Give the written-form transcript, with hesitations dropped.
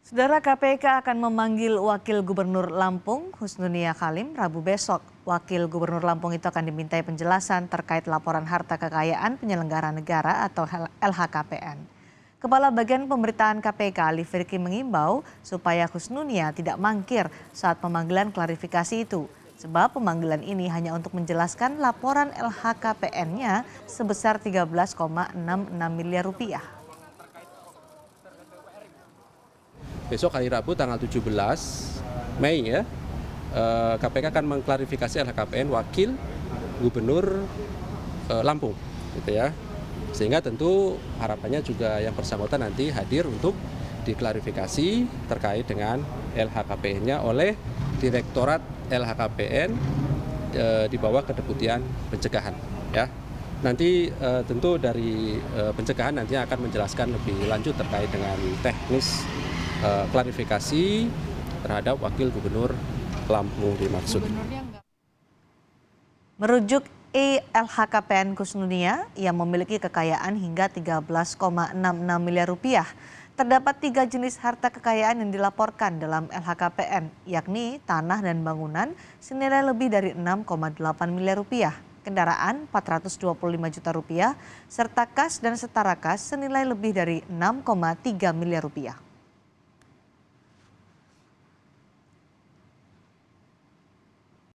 Saudara KPK akan memanggil Wakil Gubernur Lampung, Husnunia Khalim, Rabu besok. Wakil Gubernur Lampung itu akan dimintai penjelasan terkait laporan harta kekayaan penyelenggara negara atau LHKPN. Kepala Bagian Pemberitaan KPK Ali Firki mengimbau supaya Husnunia tidak mangkir saat pemanggilan klarifikasi itu. Sebab pemanggilan ini hanya untuk menjelaskan laporan LHKPN-nya sebesar 13,66 miliar rupiah. Besok hari Rabu tanggal 17 Mei ya, KPK akan mengklarifikasi LHKPN Wakil Gubernur Lampung, gitu ya. Sehingga tentu harapannya juga yang bersangkutan nanti hadir untuk diklarifikasi terkait dengan LHKPN-nya oleh Direktorat LHKPN di bawah Kedeputian Pencegahan, ya. Nanti tentu dari pencegahan nanti akan menjelaskan lebih lanjut terkait dengan teknis klarifikasi terhadap Wakil Gubernur Lampung dimaksud. Merujuk LHKPN Husnunia yang memiliki kekayaan hingga 13,66 miliar rupiah. Terdapat 3 jenis harta kekayaan yang dilaporkan dalam LHKPN, yakni tanah dan bangunan senilai lebih dari 6,8 miliar rupiah, kendaraan 425 juta rupiah, serta kas dan setara kas senilai lebih dari 6,3 miliar rupiah.